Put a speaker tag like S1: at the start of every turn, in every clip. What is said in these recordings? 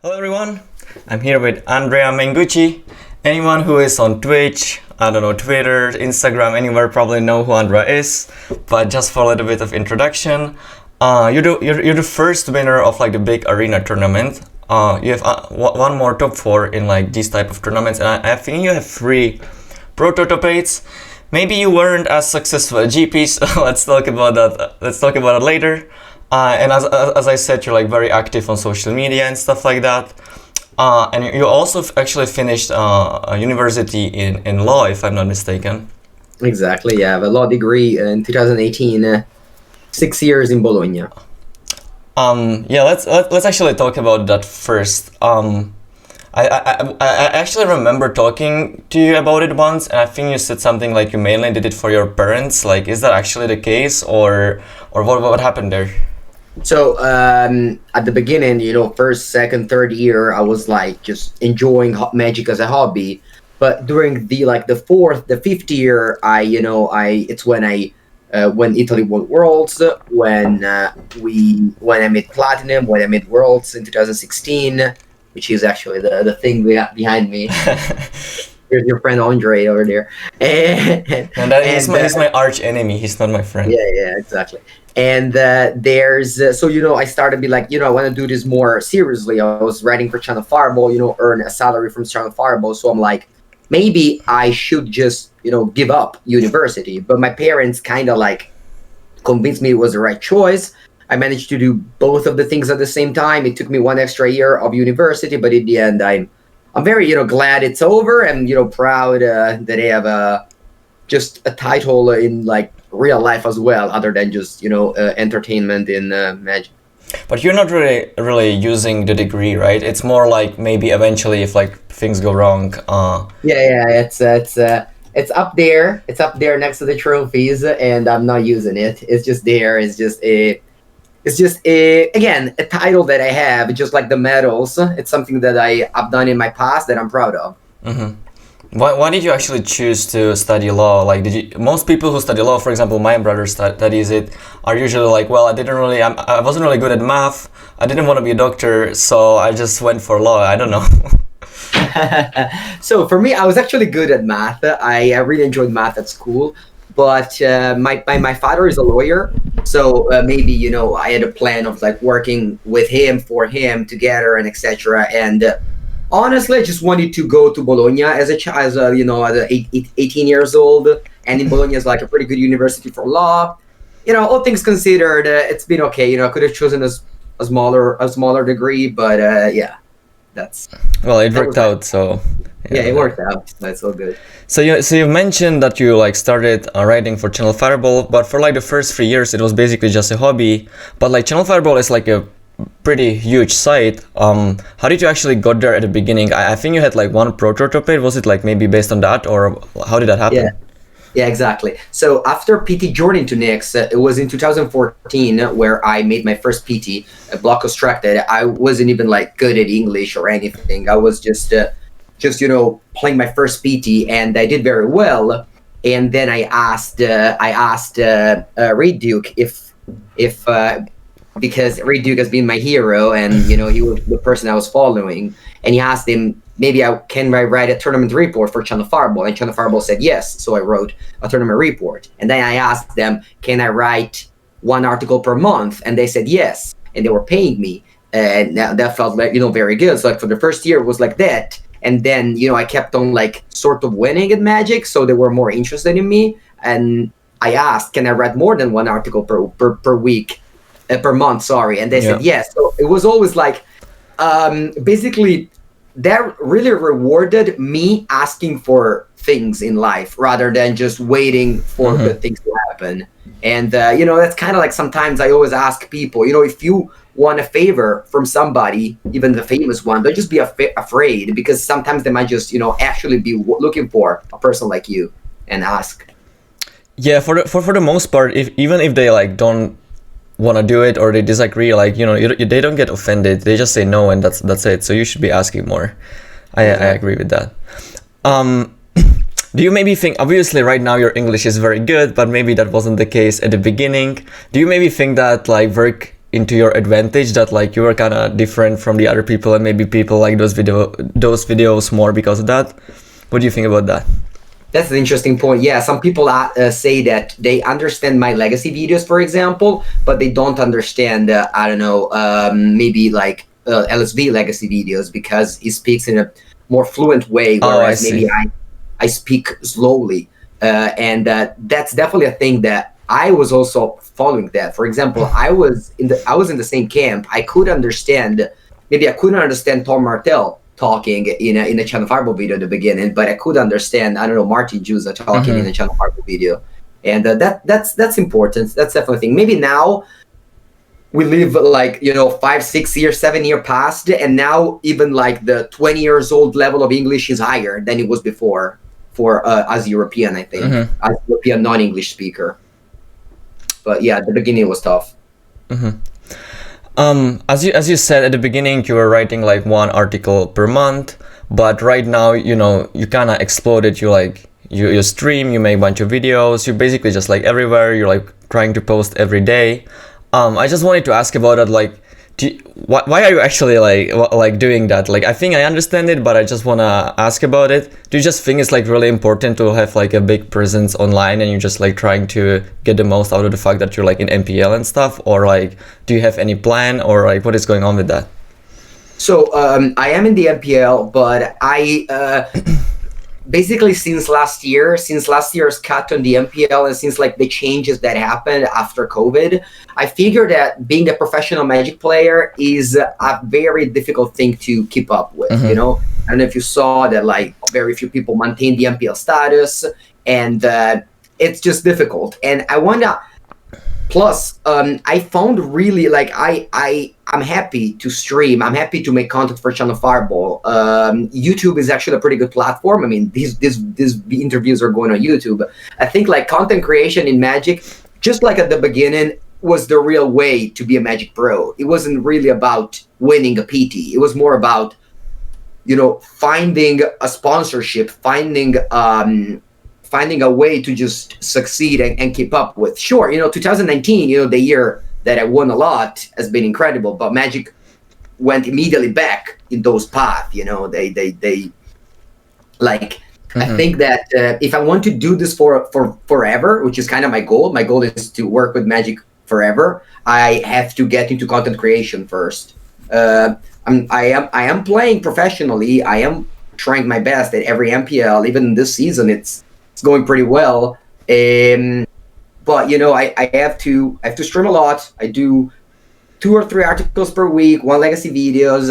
S1: Hello everyone, I'm here with Andrea Mengucci. Anyone who is on Twitch, I don't know, Twitter, Instagram, anywhere probably know who Andrea is. But just for a little bit of introduction, you're the first winner of like the big arena tournament. You have one more top 4 in like these type of tournaments, and I think you have 3 prototypes. Maybe you weren't as successful at GPs. Let's talk about that. Let's talk about it later. And as I said, you're like very active on social media and stuff like that. And you also actually finished a university in law, if I'm not mistaken.
S2: Exactly, yeah. I have a law degree in 2018, 6 years in Bologna.
S1: Yeah, let's actually talk about that first. I actually remember talking to you about it once, and I think you said something like you mainly did it for your parents. Like, is that actually the case, or what happened there?
S2: So at the beginning, first, second, third year, I was like just enjoying Magic as a hobby. But during the fourth, the fifth year, it's when Italy won Worlds, when I made Platinum, when I made Worlds in 2016, which is actually the thing we got behind me. Here's your friend Andre over there.
S1: He's my arch enemy. He's not my friend.
S2: Yeah, exactly. And I started to be like, I want to do this more seriously. I was writing for Channel Fireball, earn a salary from Channel Fireball. So I'm like, maybe I should just, give up university. But my parents kind of like convinced me it was the right choice. I managed to do both of the things at the same time. It took me 1 extra year of university, but in the end, I'm very, glad it's over, and proud that I have just a title in like real life as well, other than just entertainment in Magic.
S1: But you're not really using the degree, right? It's more like maybe eventually if like things go wrong.
S2: Yeah, it's up there. It's up there next to the trophies, and I'm not using it. It's just there. It's just again a title that I have, just like the medals. It's something that I've done in my past that I'm proud of.
S1: Mm-hmm. Why did you actually choose to study law? Like, most people who study law, for example, my brother studies it, are usually like, well, I wasn't really good at math. I didn't want to be a doctor, so I just went for law. I don't know.
S2: So for me, I was actually good at math. I really enjoyed math at school. But my father is a lawyer, so maybe I had a plan of like working with him, for him, together, and etc. And honestly, I just wanted to go to Bologna as 18 years old, and in Bologna is like a pretty good university for law. All things considered, it's been okay. I could have chosen a smaller degree, but that's
S1: it worked out. So
S2: yeah, it worked out. That's all good.
S1: So you mentioned that you like started writing for Channel Fireball, but for like the first 3 years, it was basically just a hobby. But like Channel Fireball is like a pretty huge site. How did you actually got there at the beginning? I think you had like one prototype. Was it like maybe based on that, or how did that happen?
S2: Yeah, exactly. So after PT joining to Nyx, it was in 2014 where I made my first PT, block constructed. I wasn't even like good at English or anything. I was just playing my first PT, and I did very well. And then I asked Reed Duke if because Reed Duke has been my hero, and he was the person I was following, and he asked him, maybe I write a tournament report for Channel Fireball, and Channel Fireball said yes. So I wrote a tournament report, and then I asked them, can I write 1 article per month, and they said yes, and they were paying me, and that felt like very good. So like for the first year it was like that. And then, I kept on like sort of winning at Magic, so they were more interested in me. And I asked, can I write more than 1 article per week, per month, sorry. And they said yes. So it was always like, basically, that really rewarded me asking for things in life rather than just waiting for good things to happen. And, that's kind of like sometimes I always ask people, if you want a favor from somebody, even the famous one, don't just be afraid, because sometimes they might just, actually be looking for a person like you and ask.
S1: Yeah, for the most part, even if they like don't want to do it or they disagree, like they don't get offended. They just say no, and that's it. So you should be asking more. I agree with that. Do you maybe think, obviously right now your English is very good, but maybe that wasn't the case at the beginning. Do you maybe think that like work into your advantage, that like you were kind of different from the other people and maybe people like those videos more because of that? What do you think about that?
S2: That's an interesting point. Yeah, some people say that they understand my legacy videos, for example, but they don't understand, maybe like LSV legacy videos because he speaks in a more fluent way, whereas maybe I speak slowly. And that's definitely a thing that I was also following that. For example, I was in the same camp. I couldn't understand Tom Martell talking in a Channel Fireball video at the beginning, but I could understand, Martin Juza talking in a Channel Fireball video. And that's important. That's definitely a thing. Maybe now we live like, 5, 6 years, 7 years past, and now even like the 20 years old level of English is higher than it was before for as European, I think, as European non-English speaker. But yeah, at the beginning it was tough.
S1: As you said at the beginning, you were writing like 1 article per month, but right now, you kind of exploded. You stream, you make a bunch of videos, you're basically just like everywhere. You're like trying to post every day. I just wanted to ask about it, like, why are you actually like doing that? Like, I think I understand it, but I just want to ask about it. Do you just think it's like really important to have like a big presence online and you're just like trying to get the most out of the fact that you're like in MPL and stuff? Or like, do you have any plan, or like what is going on with that?
S2: So I am in the MPL, but I basically since last year's cut on the MPL, and since like the changes that happened after COVID, I figured that being a professional Magic player is a very difficult thing to keep up with. I don't know if you saw that like very few people maintain the MPL status, and it's just difficult. And I wonder. Plus, I found really like I'm happy to stream. I'm happy to make content for Channel Fireball. YouTube is actually a pretty good platform. I mean, these interviews are going on YouTube. I think like content creation in Magic, just like at the beginning, was the real way to be a Magic pro. It wasn't really about winning a PT. It was more about, finding a sponsorship, finding a way to just succeed and keep up with. Sure, 2019, the year that I won a lot, has been incredible, but Magic went immediately back in those paths. They like, I think that if I want to do this for forever, which is kind of my goal is to work with Magic forever, I have to get into content creation first. I am playing professionally. I am trying my best at every MPL. Even this season, it's going pretty well. But I have to stream a lot. I do 2 or 3 articles per week, 1 legacy videos.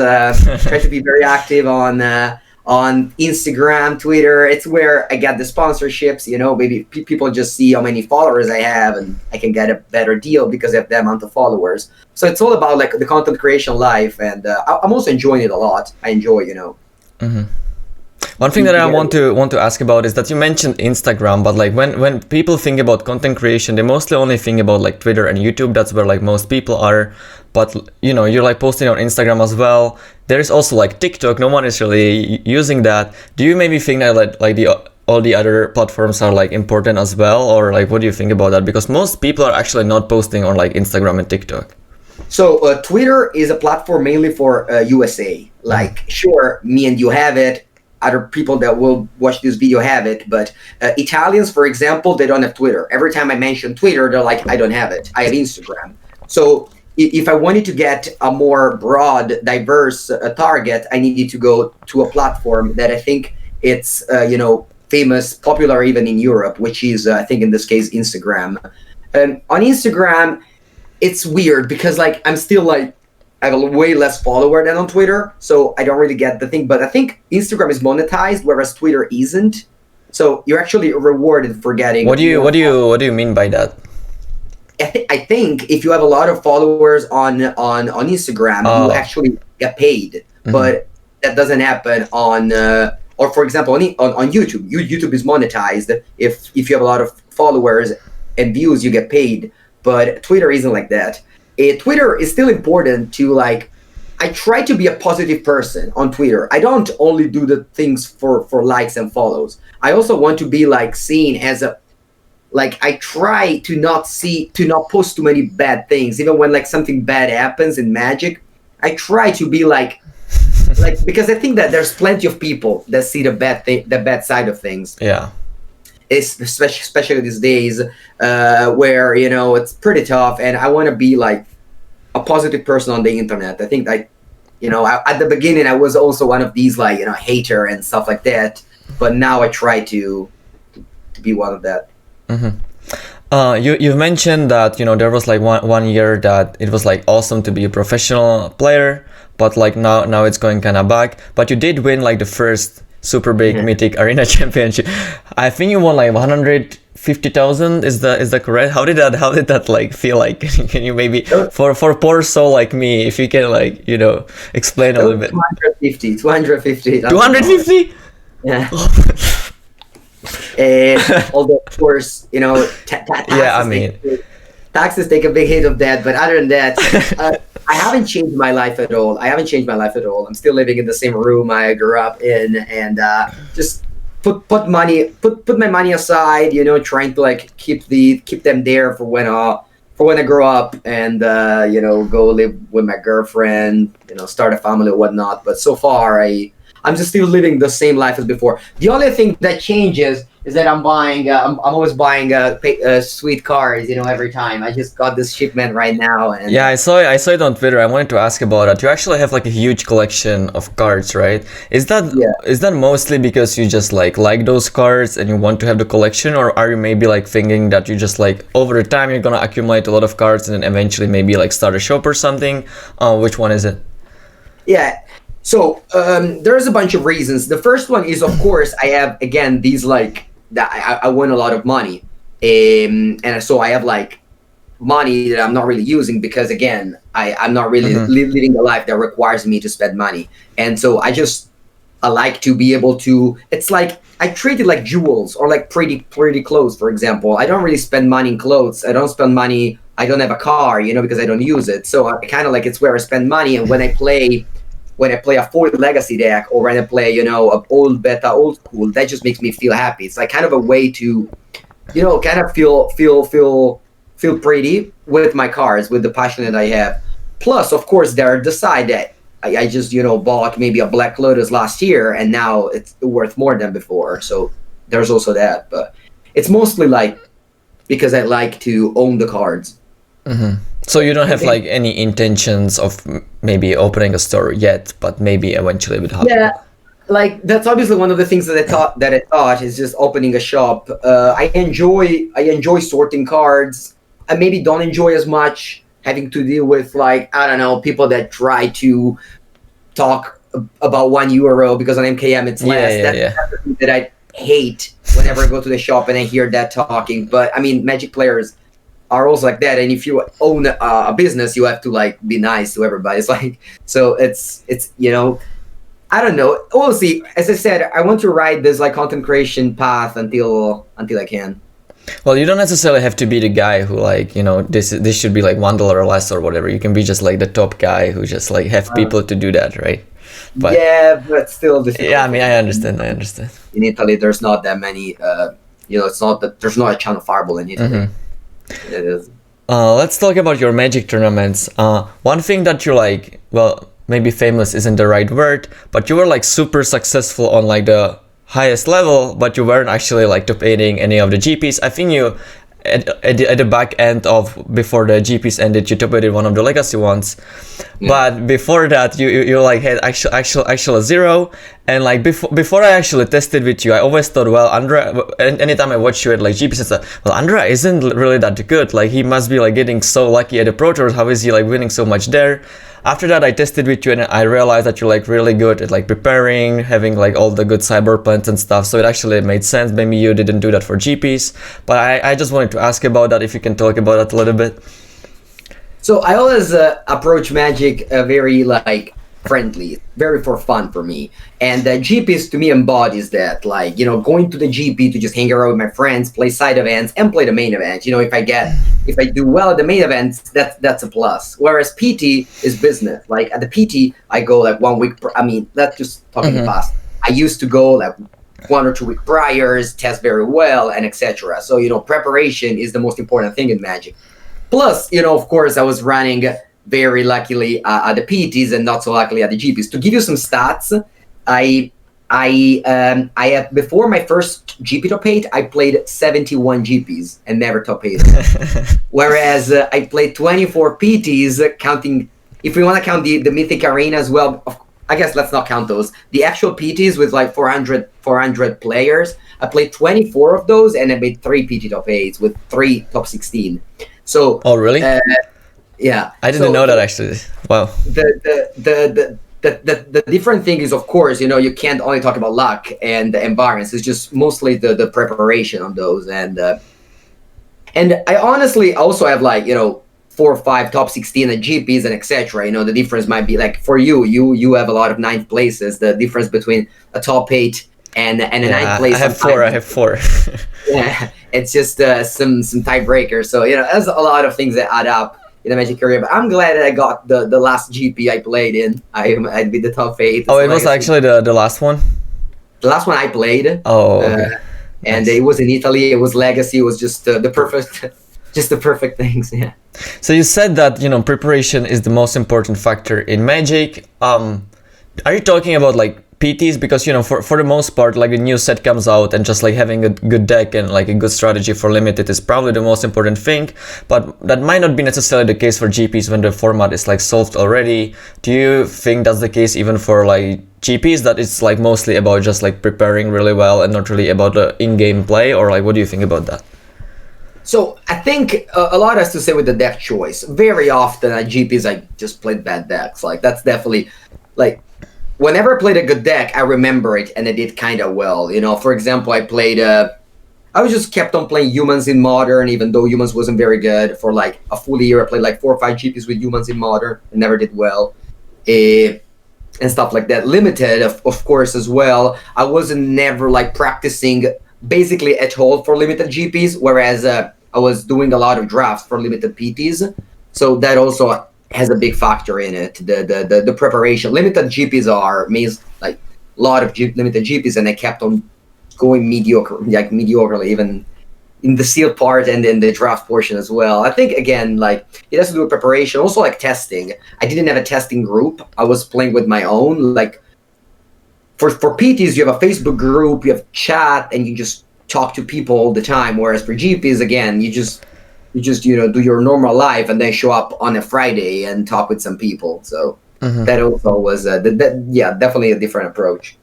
S2: Try to be very active on Instagram, Twitter. It's where I get the sponsorships. Maybe people just see how many followers I have, and I can get a better deal because I have the amount of followers. So it's all about like the content creation life, and I'm also enjoying it a lot. I enjoy,
S1: One thing that I want to ask about is that you mentioned Instagram, but like when people think about content creation, they mostly only think about like Twitter and YouTube. That's where like most people are. But you're like posting on Instagram as well. There is also like TikTok. No one is really using that. Do you maybe think that like all the other platforms are like important as well, or like what do you think about that? Because most people are actually not posting on like Instagram and TikTok.
S2: So Twitter is a platform mainly for USA. Like, sure, me and you have it. Other people that will watch this video have it, but Italians, for example, they don't have Twitter. Every time I mention Twitter, they're like, I don't have it. I have Instagram. So if I wanted to get a more broad, diverse target, I needed to go to a platform that I think it's, famous, popular even in Europe, which is, I think in this case, Instagram. On Instagram, it's weird because like I'm still like, I have a way less follower than on Twitter, so I don't really get the thing. But I think Instagram is monetized, whereas Twitter isn't. So you're actually rewarded for getting.
S1: What do you mean by that?
S2: I think if you have a lot of followers on Instagram, you actually get paid. But that doesn't happen on, or for example, on YouTube. YouTube is monetized. If you have a lot of followers and views, you get paid. But Twitter isn't like that. Twitter is still important to like I try to be a positive person on Twitter. I don't only do the things for likes and follows. I also want to be like seen as a, like, I try to not post too many bad things, even when like something bad happens in Magic. I try to be like because I think that there's plenty of people that see the bad side of things.
S1: Yeah.
S2: It's especially these days where, you know, it's pretty tough, and I want to be like a positive person on the internet. I think that, you know, at the beginning I was also one of these, like, you know, hater and stuff like that, but now I try to be one of that.
S1: Mm-hmm. You've mentioned that, you know, there was like one year that it was like awesome to be a professional player, but like now it's going kind of back. But you did win like the first super big Mythic Arena Championship. I think you won like 150,000. Is that correct? How did that like feel like? Can you maybe for poor soul like me, if you can, like, you know, explain a little bit?
S2: 250. Yeah. Although of course, you know, taxes take a big hit of that, but other than that, I haven't changed my life at all. I'm still living in the same room I grew up in, and just put my money aside, you know, trying to like keep them there for when I grow up, and you know, go live with my girlfriend, you know, start a family or whatnot. But so far I'm just still living the same life as before. The only thing that changes is that I'm always buying sweet cars, you know, every time. I just got this shipment right now. And
S1: yeah, I saw it on Twitter. I wanted to ask about it. You actually have like a huge collection of cards, right? Is that mostly because you just like those cards and you want to have the collection, or are you maybe like thinking that you just like over the time you're gonna accumulate a lot of cards and then eventually maybe like start a shop or something? Which one is it?
S2: Yeah. So there's a bunch of reasons. The first one is, of course, I have, again, these like that I win a lot of money, and so I have like money that I'm not really using because, again, I'm not really living a life that requires me to spend money, and so I like to be able to. It's like I treat it like jewels or like pretty clothes, for example. I don't really spend money in clothes. I don't spend money. I don't have a car, you know, because I don't use it. So I kind of like, it's where I spend money, and when I play a foil legacy deck, or when I play, you know, a old beta, old school, that just makes me feel happy. It's like kind of a way to, you know, kind of feel pretty with my cards, with the passion that I have. Plus, of course, there the side that I just, you know, bought maybe a Black Lotus last year, and now it's worth more than before. So there's also that, but it's mostly like because I like to own the cards.
S1: Mm-hmm. So you don't have like any intentions of maybe opening a store yet, but maybe eventually it would happen.
S2: Yeah, like that's obviously one of the things that I thought is just opening a shop. I enjoy sorting cards. I maybe don't enjoy as much having to deal with, like, I don't know, people that try to talk about €1 because on MKM it's less. That's the thing that I hate whenever I go to the shop and I hear that talking. But I mean, Magic players are also like that, and if you own a business, you have to like be nice to everybody. It's like, so it's you know, I don't know. We'll see. As I said, I want to ride this like content creation path until I can.
S1: Well, you don't necessarily have to be the guy who, like, you know, this should be like $1 or less or whatever. You can be just like the top guy who just like have people to do that, right?
S2: But yeah, but still difficult.
S1: Yeah, I mean, I understand.
S2: In Italy, there's not that many. You know, it's not that there's not a channel Fireball in Italy.
S1: Mm-hmm.
S2: It is.
S1: Let's talk about your Magic tournaments. One thing that you're like, well, maybe famous isn't the right word, but you were like super successful on like the highest level, but you weren't actually like top 8ing any of the GPs. I think you at the back end of before the GPs ended, you top 8ed one of the legacy ones. Yeah. But before that, you like had actual 0. And like before I actually tested with you, I always thought, well, Andrea, anytime I watch you at like GPs, I thought, well, Andrea isn't really that good. Like he must be like getting so lucky at the Pro Tours. How is he like winning so much there? After that, I tested with you and I realized that you're like really good at like preparing, having like all the good cyber plans and stuff. So it actually made sense. Maybe you didn't do that for GPs, but I just wanted to ask about that, if you can talk about that a little bit.
S2: So I always approach Magic very like friendly, very for fun for me. And GPs to me embodies that, like, you know, going to the GP to just hang around with my friends, play side events, and play the main event. You know, if I do well at the main events, that's a plus. Whereas PT is business. Like at the PT, I go like 1 week. I mean, that's just talking in the past. I used to go like 1 or 2 week priors, test very well, and etc. So, you know, preparation is the most important thing in Magic. Plus, you know, of course, I was running very luckily at the PTs and not so luckily at the GPs. To give you some stats, I had, before my first GP top 8, I played 71 GPs and never top 8. Whereas I played 24 PTs, counting, if we want to count the Mythic Arena as well, I guess let's not count those. The actual PTs with like 400 players, I played 24 of those and I made 3 PT top 8s with 3 top 16. So,
S1: oh really?
S2: Yeah,
S1: I didn't know that actually. Wow.
S2: The different thing is, of course, you know, you can't only talk about luck and the environments. It's just mostly the preparation on those, and I honestly also have like, you know, 4 or 5 top 16 at GPs and etc. You know, the difference might be like for you have a lot of 9th places. The difference between a top 8 and a 9th place.
S1: I have 4.
S2: Yeah, it's just some tiebreakers. So, you know, there's a lot of things that add up in the Magic career, but I'm glad that I got the last GP I played in. I'd be the top 8.
S1: Oh, it was actually the last one?
S2: The last one I played.
S1: Oh, okay.
S2: And it was in Italy. It was Legacy. It was just the perfect things, yeah.
S1: So you said that, you know, preparation is the most important factor in Magic. Are you talking about like PTs? Because, you know, for the most part, like a new set comes out and just like having a good deck and like a good strategy for limited is probably the most important thing, but that might not be necessarily the case for GPs when the format is like solved already. Do you think that's the case even for like GPs, that it's like mostly about just like preparing really well and not really about the in-game play, or like what do you think about that?
S2: So I think a lot has to say with the deck choice. Very often at GPs I just played bad decks. Like that's definitely like, whenever I played a good deck, I remember it and I did kind of well. You know, for example, I was just kept on playing Humans in Modern, even though Humans wasn't very good for like a full year. I played like 4 or 5 GPs with Humans in Modern and never did well. And stuff like that. Limited, of course, as well. I wasn't never like practicing basically at all for limited GPs, whereas I was doing a lot of drafts for limited PTs. So that also has a big factor in it. The preparation. Limited GPs means like a lot of limited GPs, and I kept on going mediocrely, even in the sealed part and in the draft portion as well. I think again, like it has to do with preparation. Also, like testing. I didn't have a testing group. I was playing with my own. Like for PTs, you have a Facebook group, you have chat, and you just talk to people all the time. Whereas for GPs, again, you just you know, do your normal life and then show up on a Friday and talk with some people. So that also was definitely a different approach.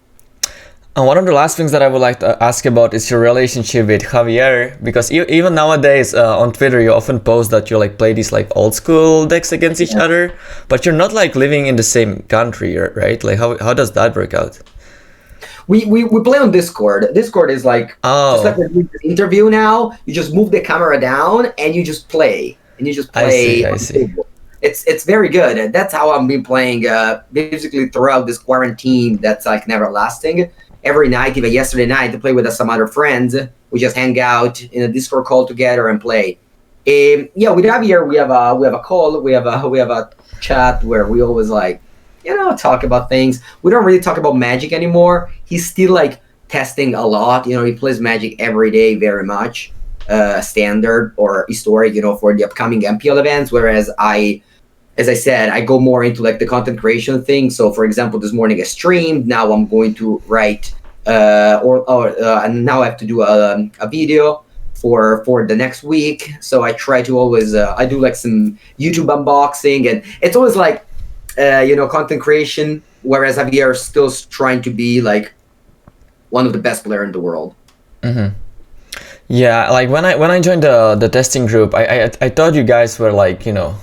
S1: And one of the last things that I would like to ask about is your relationship with Javier, because even nowadays on Twitter you often post that you like play these like old school decks against each other, but you're not like living in the same country, right? Like how does that work out?
S2: We play on Discord. Discord is like just like we're doing this interview now. You just move the camera down and you just play. I see. It's very good. And that's how I've been playing basically throughout this quarantine that's like never lasting. Every night, even yesterday night, to play with some other friends. We just hang out in a Discord call together and play. With Javier, we have a call. We have a chat where we always like, you know, talk about things. We don't really talk about Magic anymore. He's still like testing a lot. You know, he plays Magic every day very much, standard or historic, you know, for the upcoming MPL events. Whereas as I said, I go more into like the content creation thing. So for example, this morning I streamed. Now I'm going to write, and now I have to do a video for the next week. So I try to always, I do like some YouTube unboxing, and it's always like, content creation, whereas Javier is still trying to be like one of the best players in the world.
S1: Mm-hmm. Yeah, like when I joined the testing group, I thought you guys were like, you know,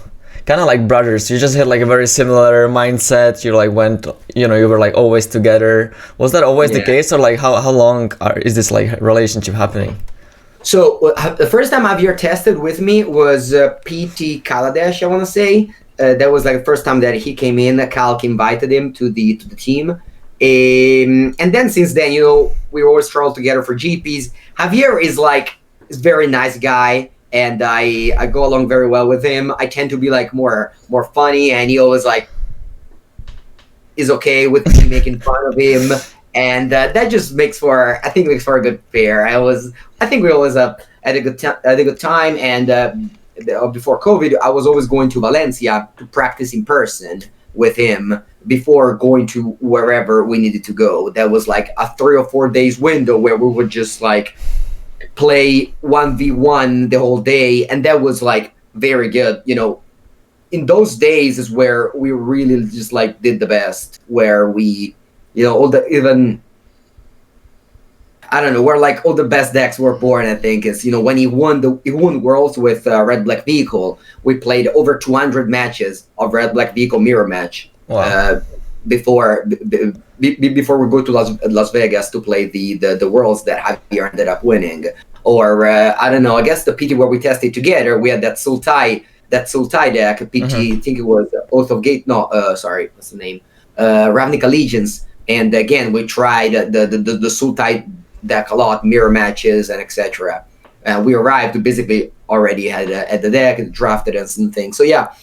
S1: kind of like brothers. You just had like a very similar mindset. You like you were like always together. Was that always the case, or like how long is this like relationship happening?
S2: So the first time Javier tested with me was PT Kaladesh, I want to say. that was like the first time that he came in. Calc invited him to the team, and then since then, you know, we always travel together for GPs. Javier is a very nice guy, and I go along very well with him. I tend to be like more funny, and he always like is okay with me making fun of him, and that just makes for a good pair. I think we always had a good time, and before COVID, I was always going to Valencia to practice in person with him before going to wherever we needed to go. That was like a 3 or 4 days window where we would just like play 1v1 the whole day, and that was like very good. You know, in those days is where we really just like did the best, where we, you know, where like all the best decks were born. I think is, you know, when he won Worlds with Red Black Vehicle, we played over 200 matches of Red Black Vehicle mirror match.
S1: Wow.
S2: Before we go to Las Vegas to play the Worlds that Javier ended up winning. Or I don't know, I guess the PT where we tested together, we had that Sultai deck, PT, I think it was Oath of Gate, sorry, what's the name? Ravnica Allegiance. And again, we tried the Sultai deck a lot, mirror matches and etc. We arrived, basically already had the deck, drafted and some things. So yeah,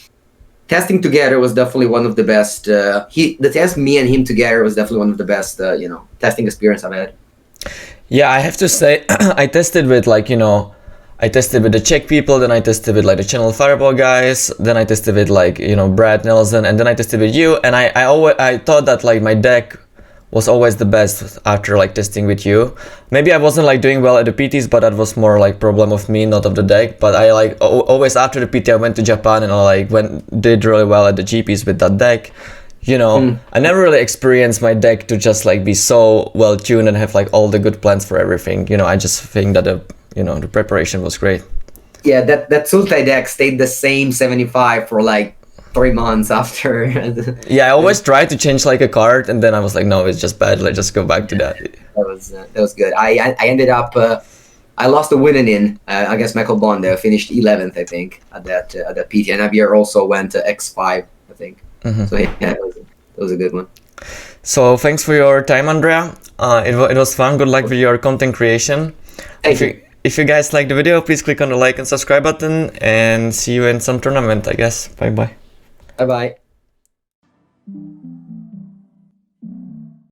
S2: testing together was definitely one of the best. The test me and him together was definitely one of the best, testing experience I've had.
S1: Yeah, I have to say, I tested with the Czech people, then I tested with like the Channel Fireball guys, then I tested with like, you know, Brad Nelson, and then I tested with you, and I thought that like my deck was always the best after like testing with you. Maybe I wasn't like doing well at the PTs, but that was more like problem of me, not of the deck. But I like always after the PT I went to Japan and I like did really well at the GPs with that deck. You know, I never really experienced my deck to just like be so well tuned and have like all the good plans for everything. You know, I just think that the preparation was great.
S2: Yeah, that Sultai deck stayed the same 75 for like 3 months after.
S1: Yeah, I always tried to change like a card, and then I was like, no, it's just bad. Let's just go back to that.
S2: That was good. I ended up I lost a winning in against Michael Bond. Finished 11th, I think, at that PT. And Javier also went to X5, I think. So yeah, that was a good one.
S1: So thanks for your time, Andrea. It was fun. Good luck with your content creation.
S2: Thank you.
S1: If you guys like the video, please click on the like and subscribe button, and see you in some tournament, I guess. Bye bye.
S2: Bye bye.